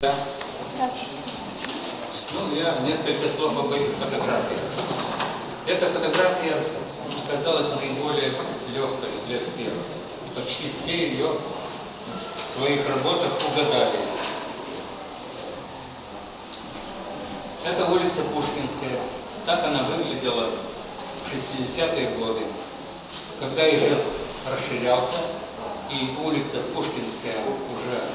Да. Ну, я несколько слов об этих фотографиях. Эта фотография оказалась наиболее легкой для всех. Почти все ее в своих работах угадали. Это улица Пушкинская. Так она выглядела в 60-е годы, когда Ижевск расширялся, и улица Пушкинская уже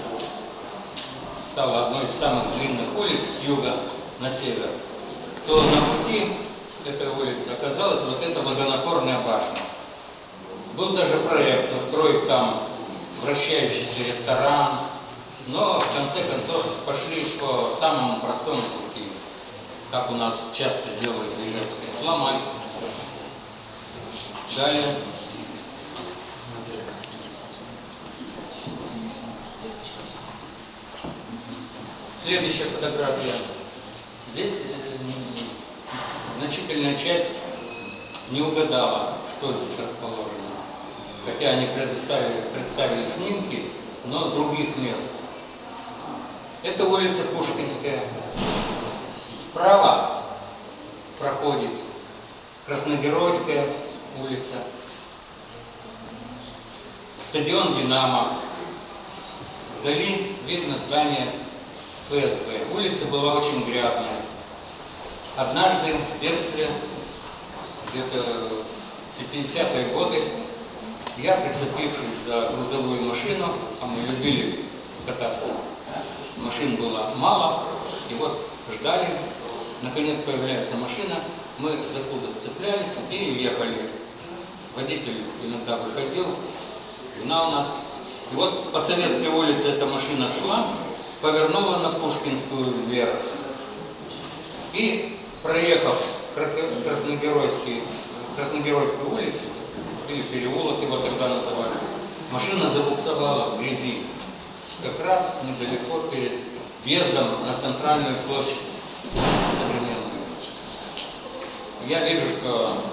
стала одной из самых длинных улиц с юга на север, то на пути этой улицы оказалась вот эта водонапорная башня. Был даже проект устроить там вращающийся ресторан, но в конце концов пошли по самому простому пути, как у нас часто делают в Ижевске, сломать. Далее. Следующая фотография. Здесь значительная часть не угадала, что здесь расположено. Хотя они представили снимки, но других мест. Это улица Пушкинская. Справа проходит Красногеройская улица, стадион «Динамо». Вдали видно здание ФСБ. Улица была очень грязная. Однажды в детстве, где-то в 50-е годы, я, прицепившись за грузовую машину, а мы любили кататься, машин было мало, и вот ждали, наконец появляется машина, мы за кузов цеплялись и ехали. Водитель иногда выходил, гнал нас. И вот по Советской улице эта машина шла, повернула на Пушкинскую вверх. И, проехав Красногеройскую улицу, или переулок его тогда называли, машина забуксовала в грязи, как раз недалеко перед въездом на центральную площадь современную. Я вижу, что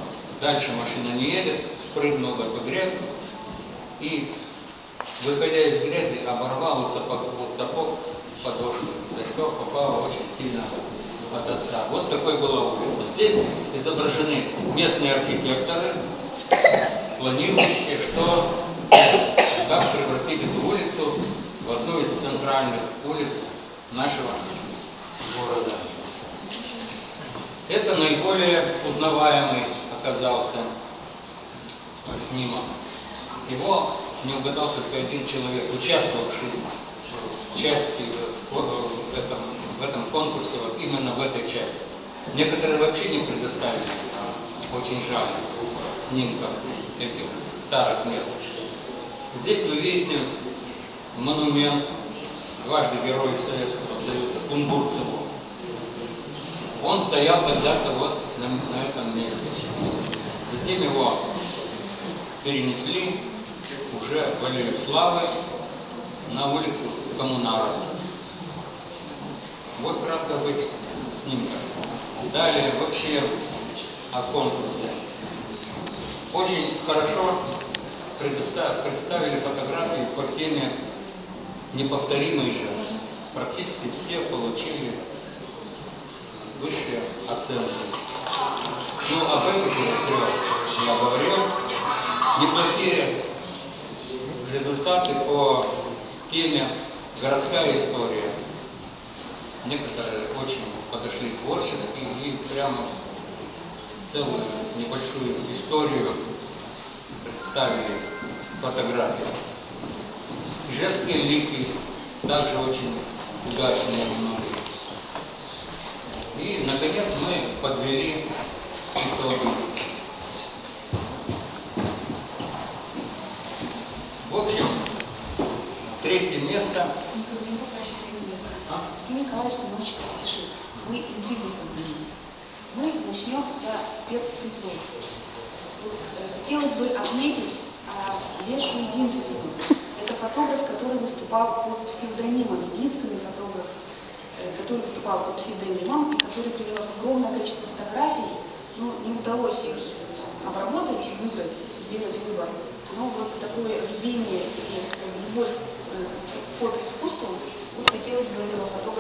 дальше машина не едет, спрыгнул в эту грязь и, выходя из грязи, оборвал сапог подошвы, за что попало очень сильно от отца. Вот такой была улица. Здесь изображены местные архитекторы, планирующие, как превратить эту улицу в одну из центральных улиц нашего города. Это наиболее узнаваемый оказался снимок. Его не угадал только один человек, участвовавший в части в этом конкурсе, вот именно в этой части. Некоторые вообще не предоставили, очень жаль, снимков этих старых мест. Здесь вы видите монумент дважды Героя Советского Союза Кунгурцеву. Он стоял когда-то вот на этом месте. Затем его перенесли уже в аллею Славы на улицу Коммунаров. Вот кратко об этих снимках. Далее вообще о конкурсе. Очень хорошо представили фотографии по теме «Неповторимый жест». Практически все получили высшие оценки. Ну, об этих трех я говорил. Неплохие результаты по теме «Городская история». Некоторые очень подошли творчески и прямо целую небольшую историю представили фотографии. Ижевские лики также очень удачные многие. И, наконец, мы подвели итоги. В общем, третье место. Сергей Николаевич немножечко спешит. Мы двигаемся к нему. Мы начнем со спецпризов. Хотелось бы отметить Лешу Единственного. Это фотограф, который выступал под псевдонимом. Единственный фотограф, который выступал под псевдонимом и который привез огромное количество фотографий. Ну, не удалось их обработать и выбрать, сделать выбор но вот такое рвение и любовь к фотоискусству, вот хотелось бы этого фотографа